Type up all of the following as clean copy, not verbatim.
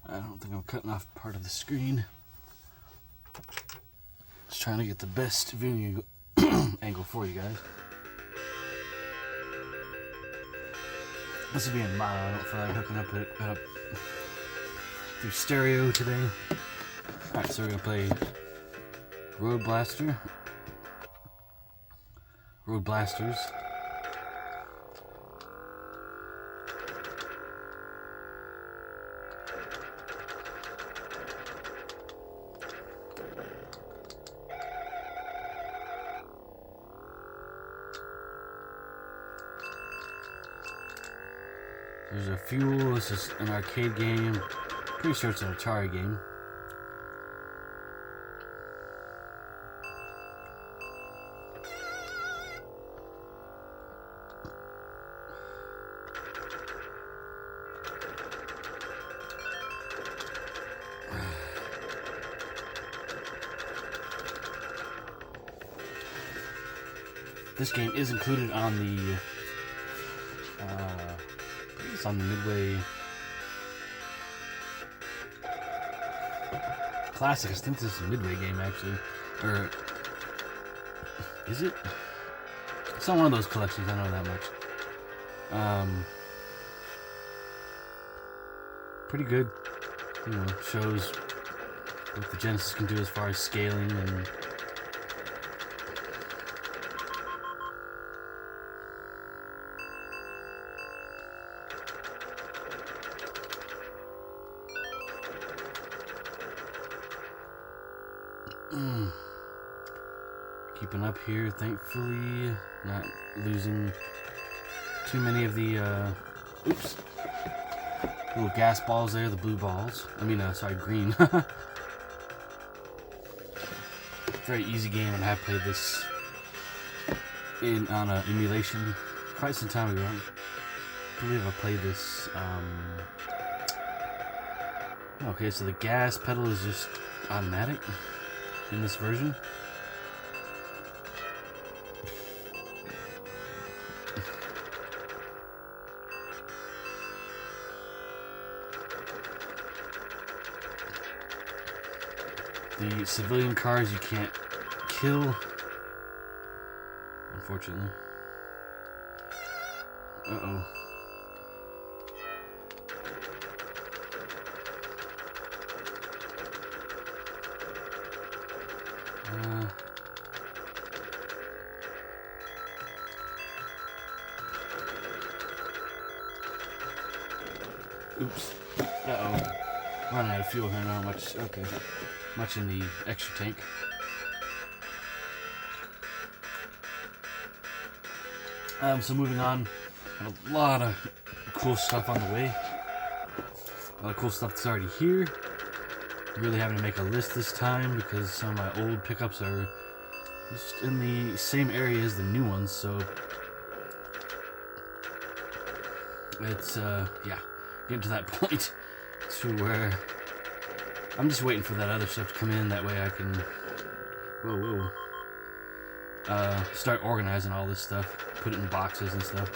I don't think I'm cutting off part of the screen. Just trying to get the best viewing angle for you guys. This will be in mono. I don't feel like hooking up it up through stereo today. Alright, so we're gonna play Road Blaster. Road Blasters. There's a Fuel. This is an arcade game. Pretty sure it's an Atari game. This game is included on the it's on the Midway Classic. I think this is a Midway game, actually. Or is it? It's not one of those collections, I know that much. Pretty good. You know, shows what the Genesis can do as far as scaling and keeping up here, thankfully. Not losing too many of the oops, little gas balls there, the blue balls. I mean, sorry, green. Very easy game, and I have played this on an emulation quite some time ago. I believe I played this. Okay, so the gas pedal is just automatic in this version. The civilian cars you can't kill, unfortunately. Uh-oh. Oops. Uh-oh. Running out of fuel here, not much. Okay. Much in the extra tank. So moving on, a lot of cool stuff on the way. A lot of cool stuff that's already here. Really having to make a list this time because some of my old pickups are just in the same area as the new ones, so it's yeah, getting to that point to where I'm just waiting for that other stuff to come in. That way I can start organizing all this stuff, put it in boxes and stuff.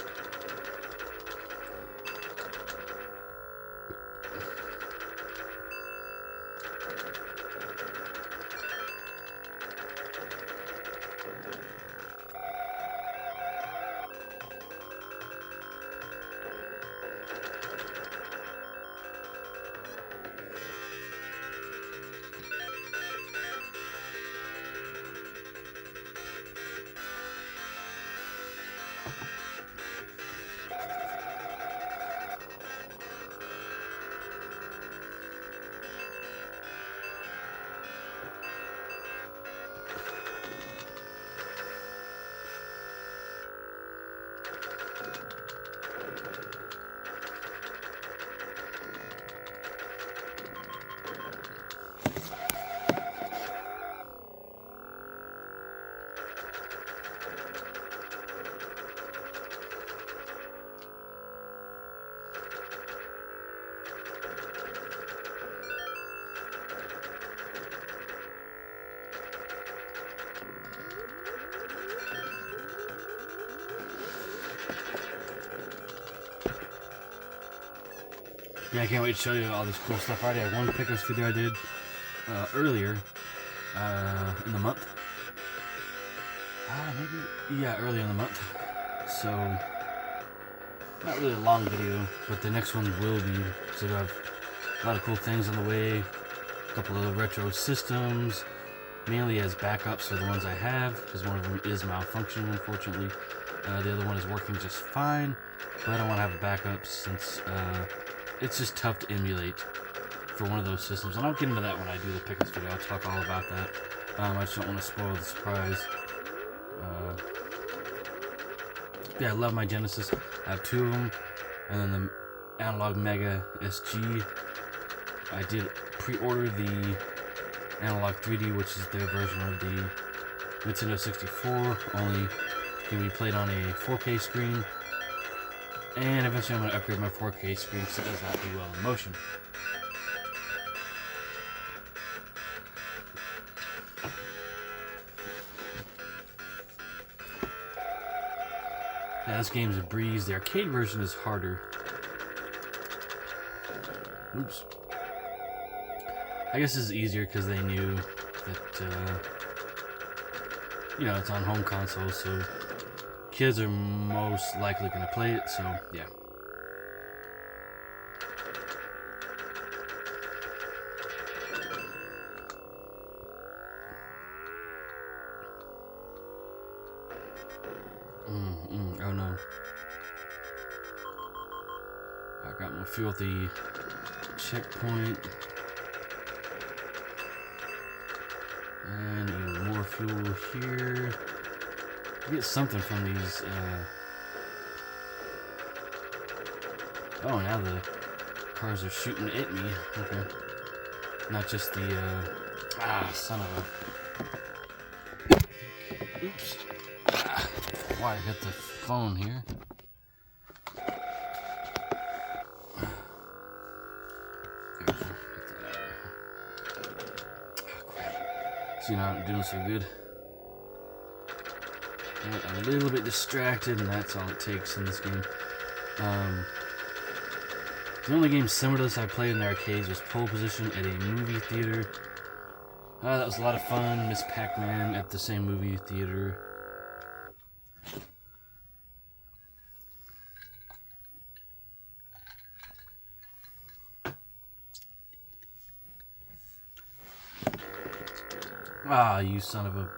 Yeah, I can't wait to show you all this cool stuff. I already have one pickups video I did earlier in the month. Earlier in the month. So, not really a long video, but the next one will be. So, I have a lot of cool things on the way. A couple of retro systems, mainly as backups for the ones I have, because one of them is malfunctioning, unfortunately. The other one is working just fine, but I want to have a backup since it's just tough to emulate for one of those systems. And I'll get into that when I do the pickups video. I'll talk all about that. I just don't want to spoil the surprise. Yeah, I love my Genesis. I have two of them, and then the Analog Mega SG. I did pre-order the Analog 3D, which is their version of the Nintendo 64. Only can be played on a 4K screen, and eventually I'm going to upgrade my 4K screen because it does not do well in motion. Yeah, this game's a breeze. The arcade version is harder. Oops. I guess this is easier because they knew that, it's on home console, so kids are most likely going to play it, so yeah. Oh no. I got my filthy checkpoint. And even more fuel here. Get something from these. Oh, now the cars are shooting at me. Okay. Not just the. Son of a. Oops. Why I hit the phone here? See, now I'm doing so good. I'm a little bit distracted, and that's all it takes in this game. The only game similar to this I played in the arcades was Pole Position at a movie theater. That was a lot of fun. Miss Pac-Man at the same movie theater. Ah, you son of a...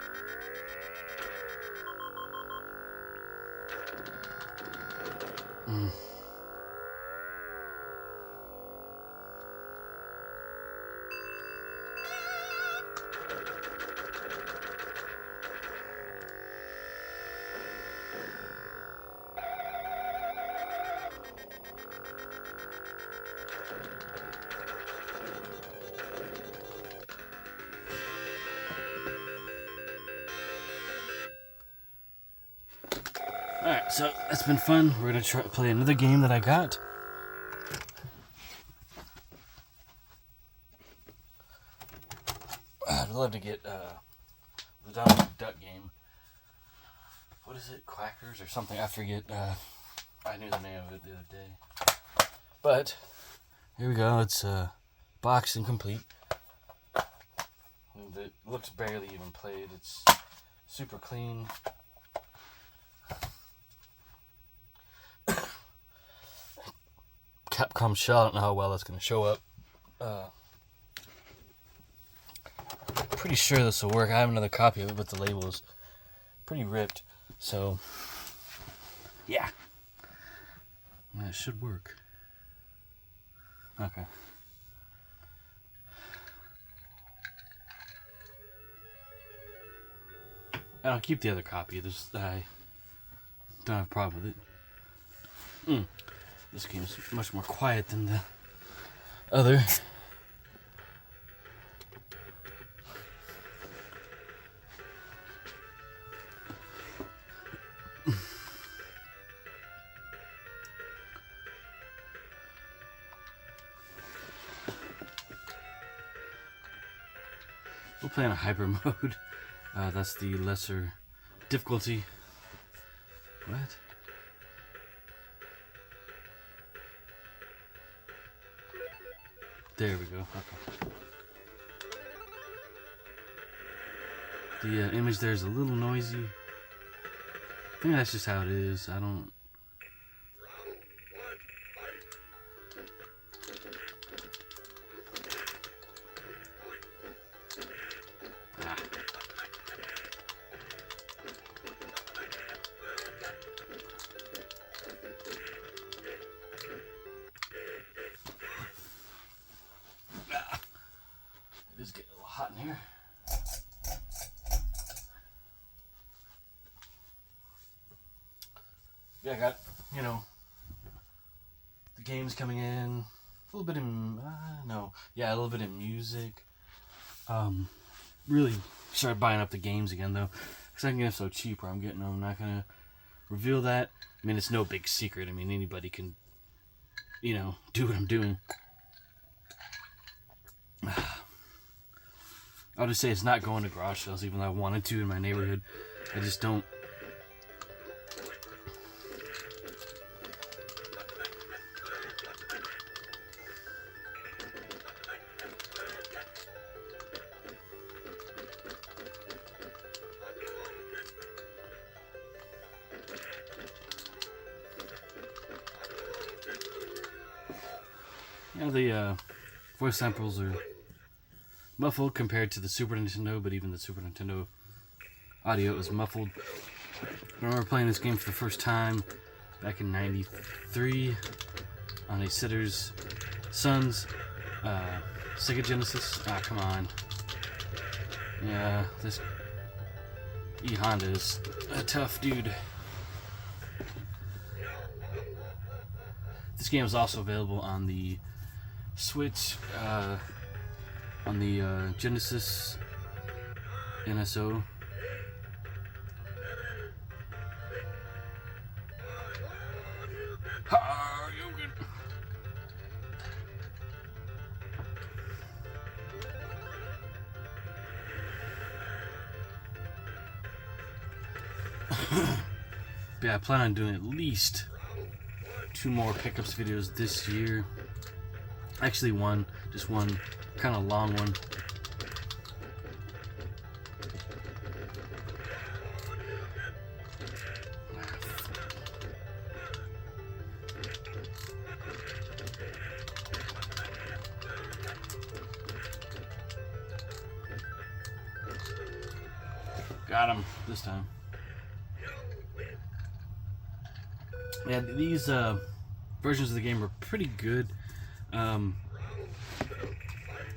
Alright, so that's been fun. We're going to try play another game that I got. I'd love to get the Donald Duck game. What is it? Quackers or something? I forget. I knew the name of it the other day. But, here we go. It's boxed and complete. And it looks barely even played. It's super clean. Capcom shell. I don't know how well that's going to show up. Pretty sure this will work. I have another copy of it, but the label is pretty ripped. So, yeah. It should work. Okay. And I'll keep the other copy. I don't have a problem with it. This game is much more quiet than the other. We'll play on a hyper mode. That's the lesser difficulty. What? There we go. Okay. The image there is a little noisy. I think that's just how it is. I don't... It is getting a little hot in here. Yeah, I got, you know, the games coming in, a little bit in, a little bit in music. Really started buying up the games again, though, because I can get them so cheap where I'm getting them. I'm not going to reveal that. I mean, it's no big secret. I mean, anybody can, you know, do what I'm doing. I'll just say it's not going to garage sales, even though I wanted to in my neighborhood. I just don't. You know, the voice samples are muffled compared to the Super Nintendo, but even the Super Nintendo audio is muffled. I remember playing this game for the first time back in '93 on a Sitter's Son's Sega Genesis. Ah, come on. Yeah, this E Honda is a tough dude. This game is also available on the Switch, on the Genesis NSO. But yeah, I plan on doing at least 2 more pickups videos this year. Actually just one kind of long one. Got him this time. Yeah, these versions of the game are pretty good.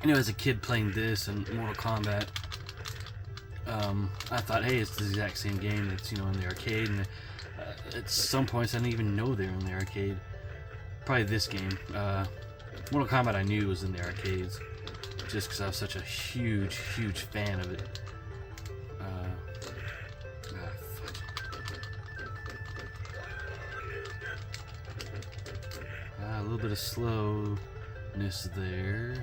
You know, as a kid playing this and Mortal Kombat, I thought, hey, it's the exact same game that's, you know, in the arcade. And at some points, I didn't even know they were in the arcade. Probably this game. Mortal Kombat I knew was in the arcades, just because I was such a huge fan of it. A little bit of slowness there.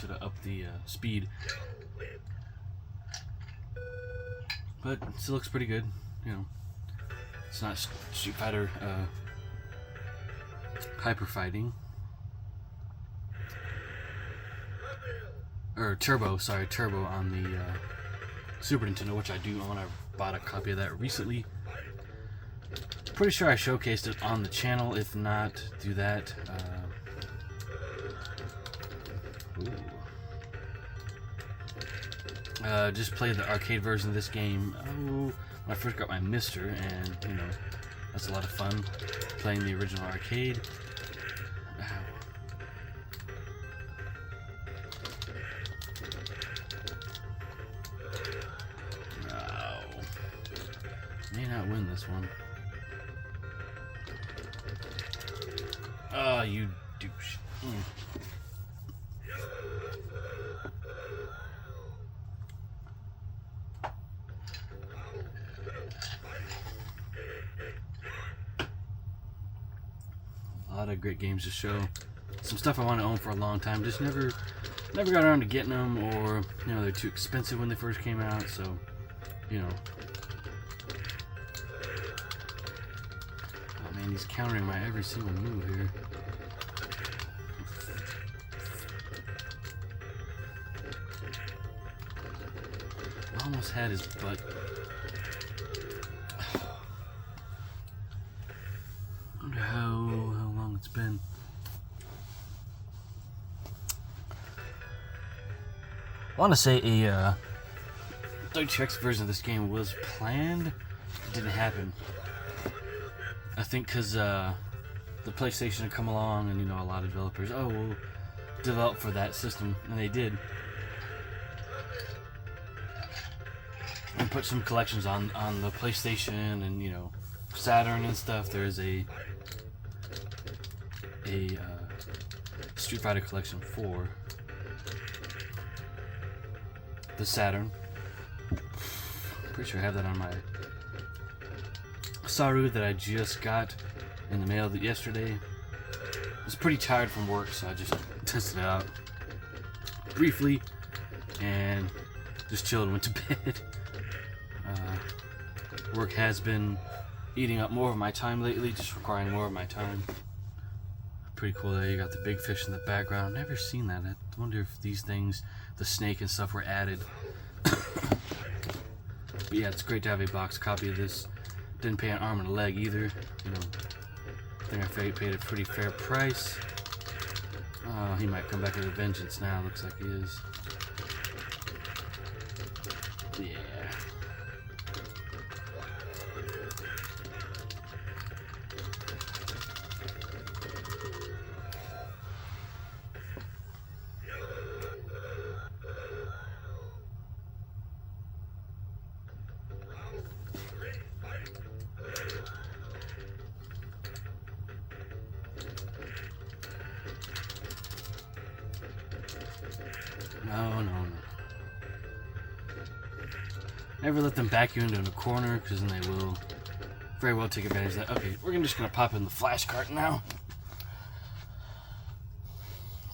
Should have upped the speed, but it still looks pretty good. You know, it's not Street Fighter hyper fighting or Turbo. Sorry, Turbo on the Super Nintendo, which I do own. I bought a copy of that recently. Pretty sure I showcased it on the channel. If not, do that. Just played the arcade version of this game when I first got my Mister, and you know, that's a lot of fun playing the original arcade. May not win this one. Oh, you douche. A lot of great games to show. Some stuff I want to own for a long time. Just never got around to getting them, or you know, they're too expensive when they first came out. So, you know. Oh man, he's countering my every single move here. almost had his butt. Wonder how long it's been. I want to say a 32X version of this game was planned. It didn't happen. I think because the PlayStation had come along, and a lot of developers, we'll develop for that system, and they did. And put some collections on the PlayStation and Saturn and stuff. There's a Street Fighter collection for the Saturn. Pretty sure I have that on my Saru that I just got in the mail yesterday. I was pretty tired from work, so I just tested it out briefly and just chilled and went to bed. Work has been eating up more of my time lately, just requiring more of my time. Pretty cool there. You got the big fish in the background. Never seen that. I wonder if these things, the snake and stuff, were added. But yeah, it's great to have a box copy of this. Didn't pay an arm and a leg either. I think I paid a pretty fair price. Oh, he might come back with a vengeance now. Looks like he is. Yeah. No. Never let them back you into a corner, because then they will very well take advantage of that. Okay, we're just going to pop in the flash cart now.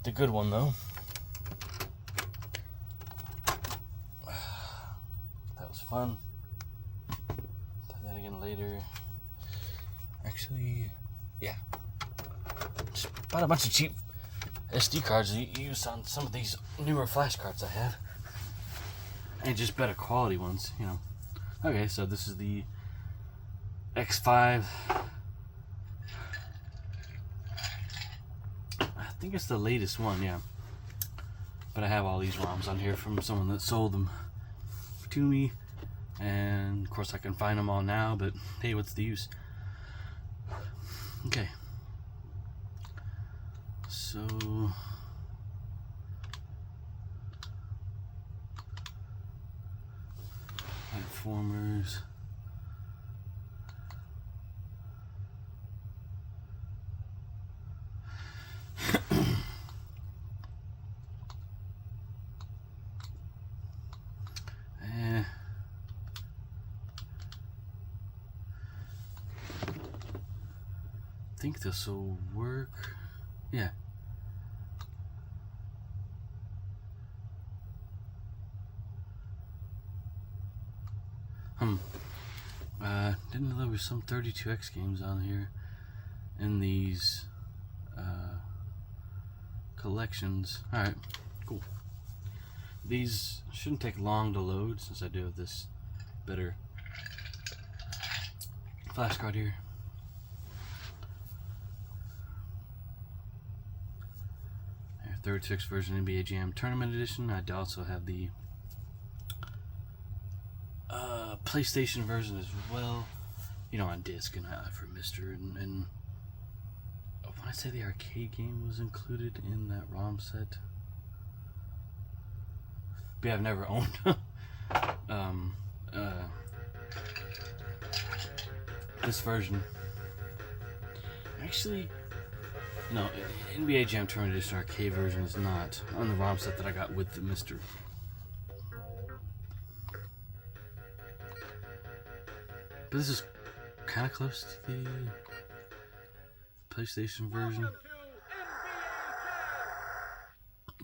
The good one, though. That was fun. Play that again later. Actually, yeah. Just bought a bunch of cheap SD cards you use on some of these newer flash cards I have. And just better quality ones, Okay, so this is the X5. I think it's the latest one, yeah. But I have all these ROMs on here from someone that sold them to me. And of course I can find them all now, but hey, what's the use? Okay. So platformers. I think this will work. Yeah. Didn't know there was some 32X games on here in these collections. Alright, cool. These shouldn't take long to load since I do have this better flash card here. There, 36 version NBA Jam Tournament Edition. I also have the PlayStation version as well, on disc and for Mr. And when I say the arcade game was included in that ROM set, but yeah, I've never owned this version. Actually, no, NBA Jam Tournament Edition arcade version is not on the ROM set that I got with the Mr. But this is kind of close to the PlayStation version.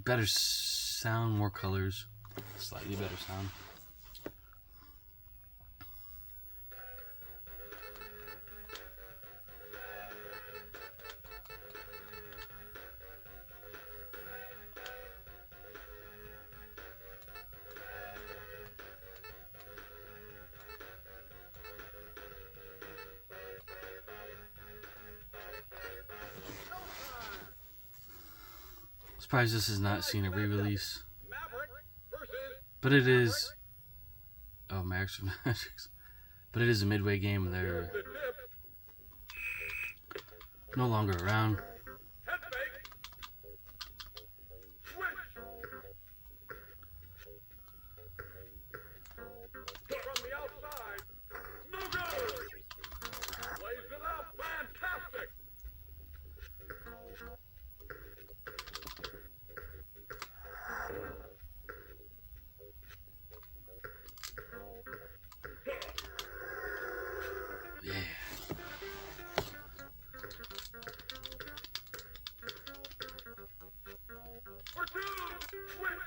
Better sound, more colors, slightly better sound. Surprised this has not seen a re-release. But it is... Oh, Mavericks. But it is a Midway game and they're no longer around. From the outside, no good. Lays it up, fantastic. Yeah. For two, switch.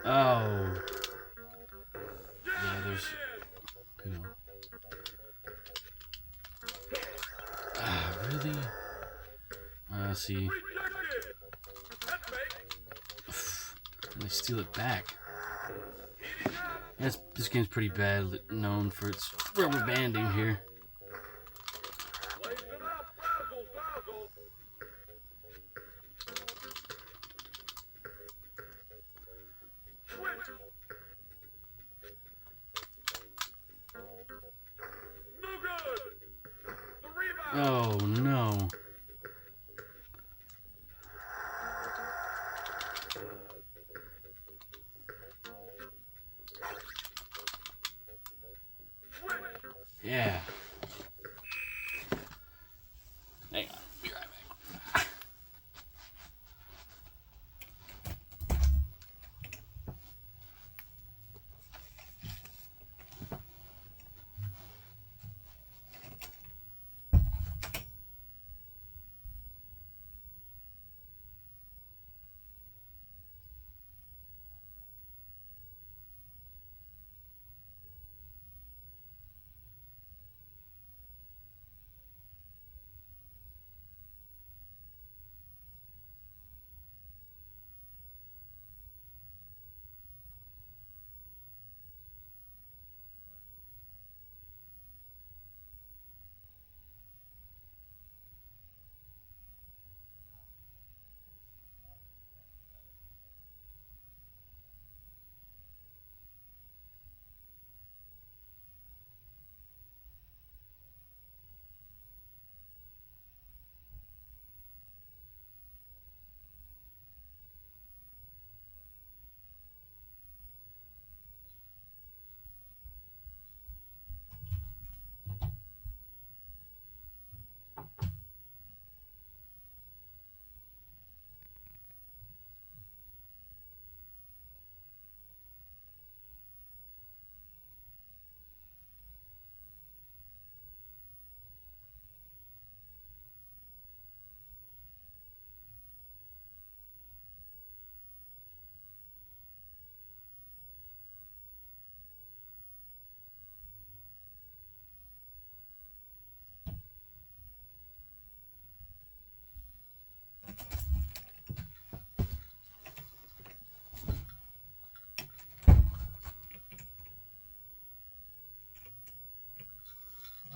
Oh. Yeah, there's, you know. Really? See. And they steal it back. This game's pretty bad, known for its rubber banding here. Lays it up, razzle dazzle. Switch. No good. The rebound. Oh no. Yeah. Hang on, be right back.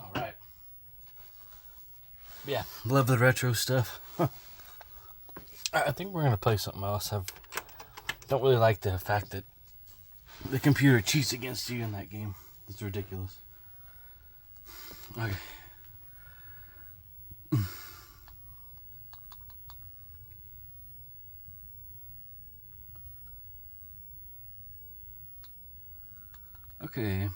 Alright. Yeah, love the retro stuff. I think we're gonna play something else. Don't really like the fact that the computer cheats against you in that game. It's ridiculous. Okay. Okay.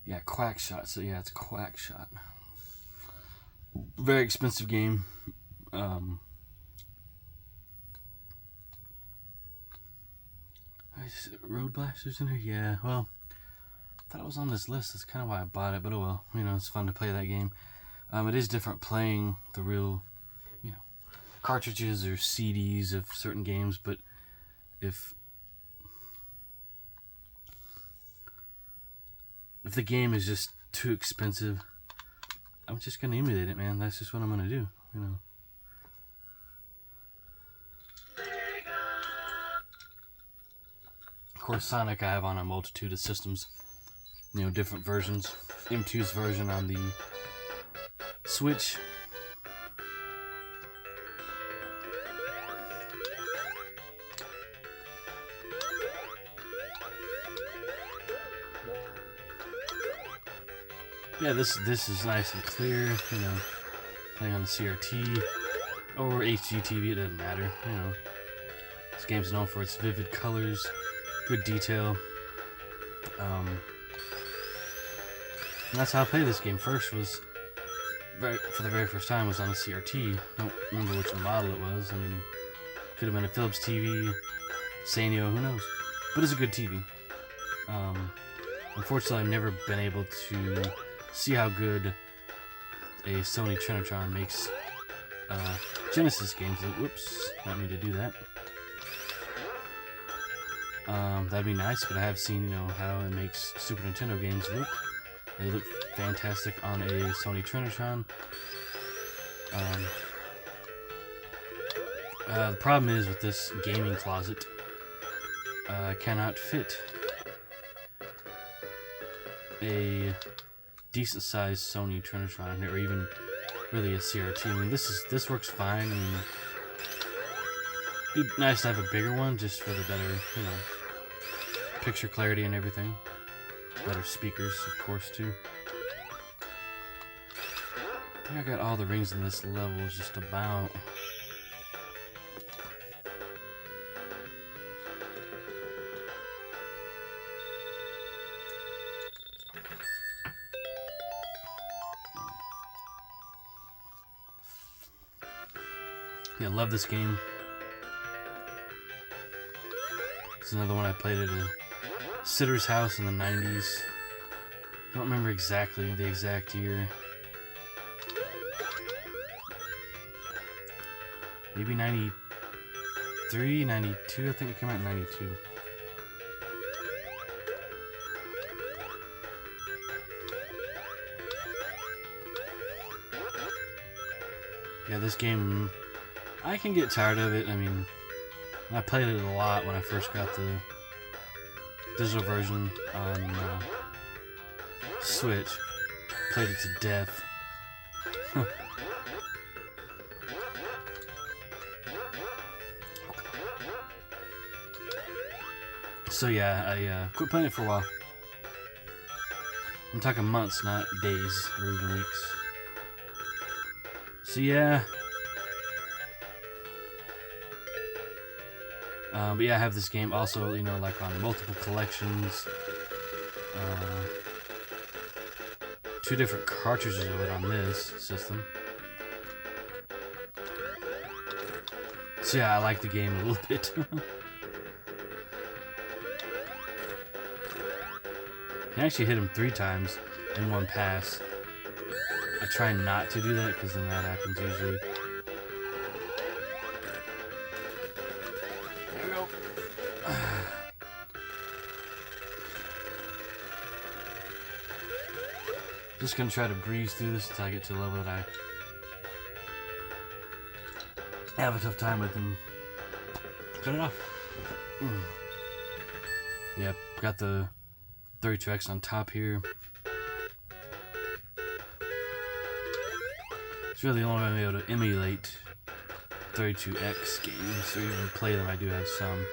Yeah, Quackshot. So yeah, it's Quackshot. Very expensive game. Road Blasters in here? Yeah, well, I thought it was on this list. That's kind of why I bought it, but oh well. You know, it's fun to play that game. It is different playing the real, you know, cartridges or CDs of certain games, but if the game is just too expensive, I'm just gonna emulate it, man. That's just what I'm gonna do, you know. Of course, Sonic I have on a multitude of systems, you know, different versions. M2's version on the Switch, Yeah, this is nice and clear. You know, playing on the CRT or HDTV, it doesn't matter. You know, this game's known for its vivid colors, good detail. And that's how I played this game first. Was for the very first time was on a CRT. Don't remember which model it was. I mean, could have been a Philips TV, Sanyo, who knows? But it's a good TV. Unfortunately, I've never been able to see how good a Sony Trinitron makes Genesis games look. Whoops, not me to do that. That'd be nice, but I have seen, you know, how it makes Super Nintendo games look. They look fantastic on a Sony Trinitron. The problem is with this gaming closet, I cannot fit a decent sized Sony Trinitron here, or even really a CRT. I mean, this works fine. I mean, it'd be nice to have a bigger one just for the better, you know, picture clarity and everything. Better speakers, of course, too. I think I got all the rings in this level just about. Yeah, love this game. It's another one I played at a sitter's house in the 90s. Don't remember exactly the exact year. Maybe 93, 92. I think it came out in 92. Yeah, this game, I can get tired of it. I mean, I played it a lot when I first got the digital version on Switch. Played it to death. So yeah, I quit playing it for a while. I'm talking months, not days or even weeks. So yeah. But yeah, I have this game also, you know, like on multiple collections. 2 different cartridges of it on this system. So yeah, I like the game a little bit. I actually hit him 3 times in one pass. I try not to do that because then that happens usually. There we go. Just gonna try to breeze through this until I get to a level that I have a tough time with and cut it off. Yep, got the 32X on top here. It's really the only way I'm able to emulate 32X games or even play them. I do have some.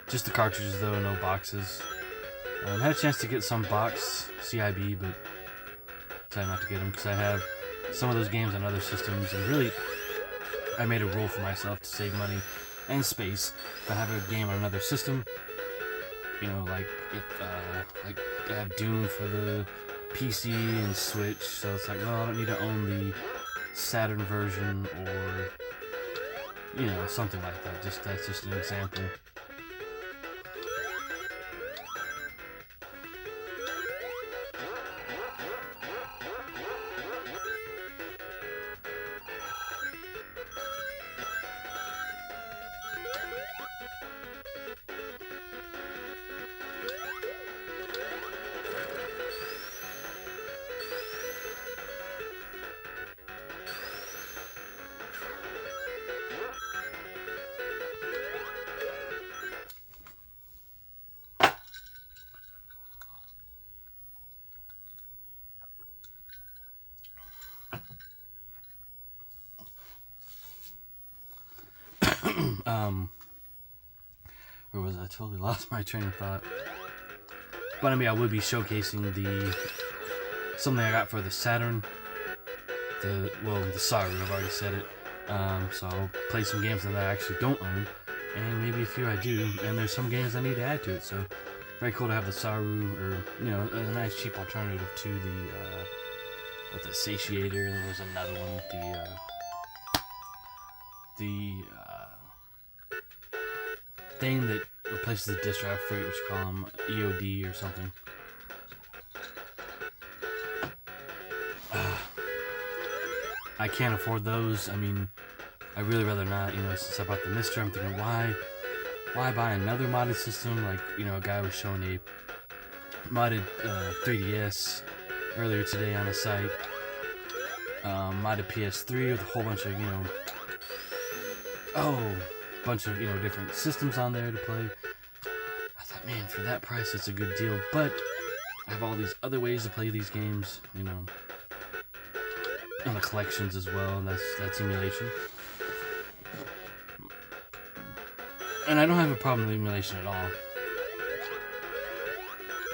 Just the cartridges though, no boxes. Had a chance to get some box CIB, but decided not to get them because I have some of those games on other systems, and really I made a rule for myself to save money and space. If I have a game on another system, you know, like if like I have Doom for the PC and Switch, so it's like, well, I don't need to own the Saturn version or, you know, something like that. That's just an example. Where was I? Totally lost my train of thought. But I mean, I would be showcasing something I got for the Saturn. The Saru, I've already said it. So I'll play some games that I actually don't own, and maybe a few I do. And there's some games I need to add to it. So very cool to have the Saru, or a nice cheap alternative to the Satiator. And there's another one, the thing that replaces the disk drive. I forget what you call them, EOD or something. I can't afford those. I mean, I'd really rather not. Since I bought the Mister, I'm thinking, why buy another modded system? Like, a guy was showing a modded 3DS earlier today on a site. Modded PS3 with a whole bunch of, different systems on there to play. I thought, man, for that price, it's a good deal. But I have all these other ways to play these games, and the collections as well, and that's emulation. And I don't have a problem with emulation at all. I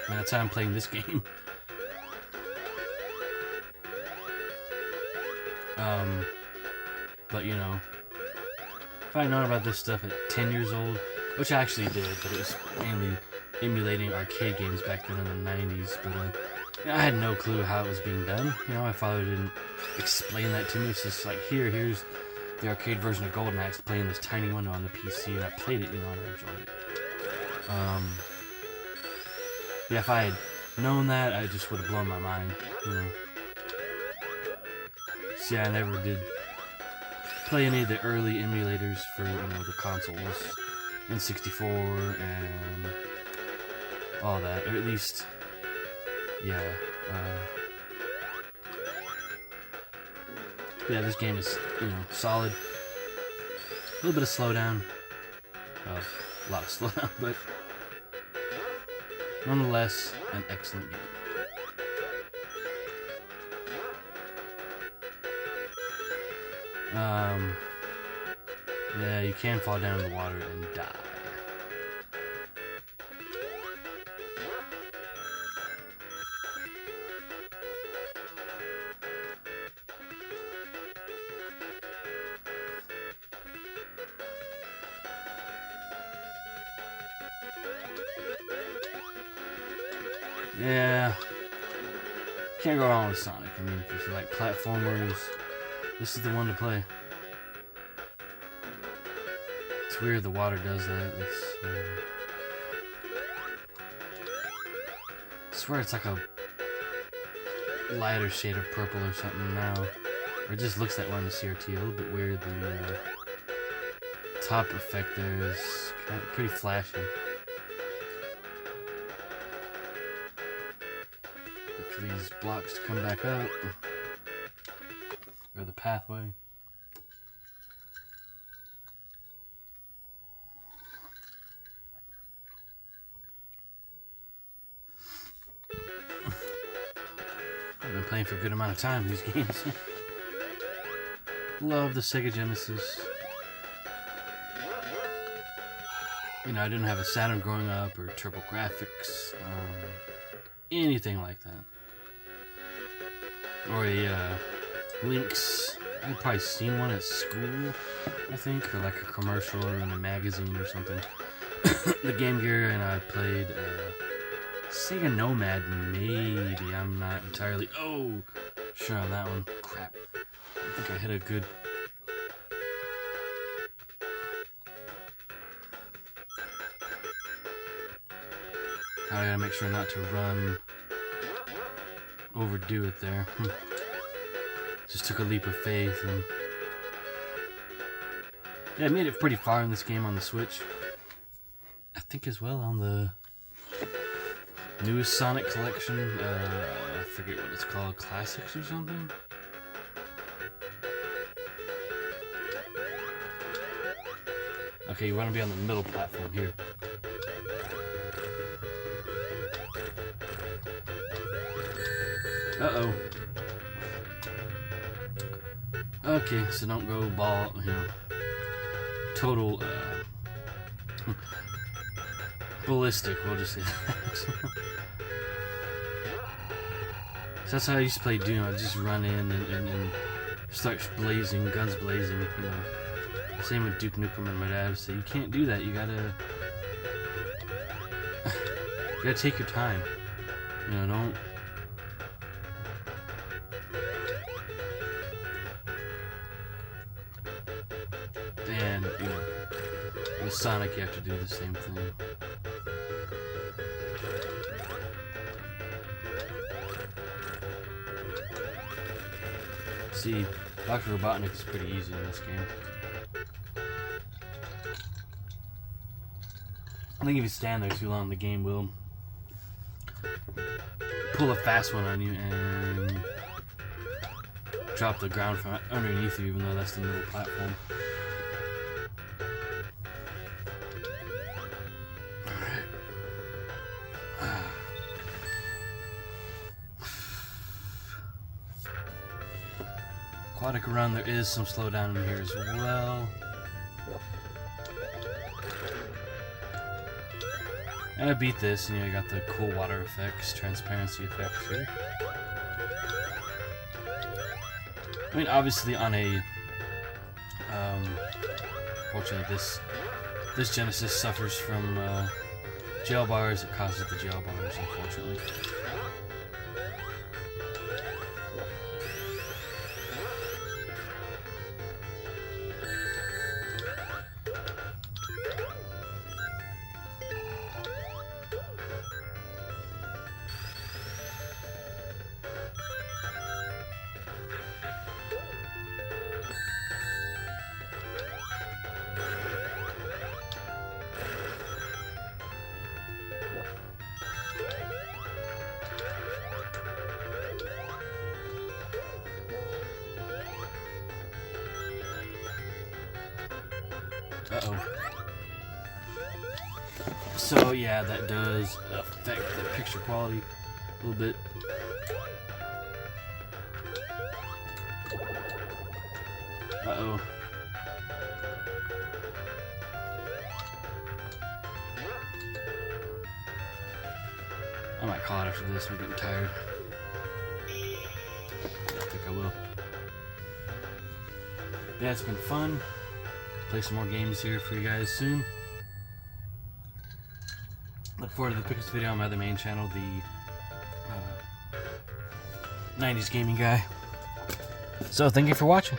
mean, that's how I'm playing this game. But if I had known about this stuff at 10 years old, which I actually did, but it was mainly emulating arcade games back then in the 90s, but I had no clue how it was being done. My father didn't explain that to me. It's just like, here's the arcade version of Golden Axe playing this tiny window on the PC, and I played it, and I enjoyed it. Yeah, if I had known that, I just would have blown my mind, See, I never did play any of the early emulators for, the consoles, N64 and all that, or at least, yeah, this game is, solid. A little bit of slowdown. Well, a lot of slowdown, but nonetheless, an excellent game. Yeah, you can fall down in the water and die. Yeah, can't go wrong with Sonic. I mean, if you like platformers, this is the one to play. It's weird the water does that. I swear it's like a lighter shade of purple or something now. Or it just looks that way on the CRT. A little bit weird. The top effect there is kind of pretty flashy. For these blocks to come back up, or the pathway. I've been playing for a good amount of time these games. Love the Sega Genesis. I didn't have a Saturn growing up, or TurboGrafx, anything like that. Or a Lynx. I've probably seen one at school, I think, or like a commercial or in a magazine or something. The Game Gear, and I played Sega Nomad, maybe. I'm not entirely sure on that one. Crap. I think I hit a good... I gotta make sure not to overdo it there. Just took a leap of faith, and yeah, I made it pretty far in this game on the Switch. I think as well on the newest Sonic collection. I forget what it's called, Classics or something. Okay, you want to be on the middle platform here. Uh-oh. Okay, so don't go total, ballistic, we'll just say that. So that's how I used to play Doom. I'd just run in and start blazing, guns blazing, you know. Same with Duke Nukem, and my dad would say, you can't do that, you gotta take your time. You know, don't and you know, with Sonic you have to do the same thing. See, Dr. Robotnik is pretty easy in this game. I think if you stand there too long, the game will pull a fast one on you and drop the ground from underneath you, even though that's the middle platform. Aquatic Run, there is some slowdown in here as well. And I beat this, and you got the cool water effects, transparency effects here. I mean, obviously on a, fortunately this Genesis suffers from jail bars. It causes the jail bars, unfortunately. Uh-oh. So yeah, that does affect the picture quality a little bit. Uh-oh. I might call it after this, I'm getting tired. I think I will. Yeah, it's been fun. Play some more games here for you guys soon. Look forward to the quickest video on my other main channel, the 90s Gaming Guy. So, thank you for watching.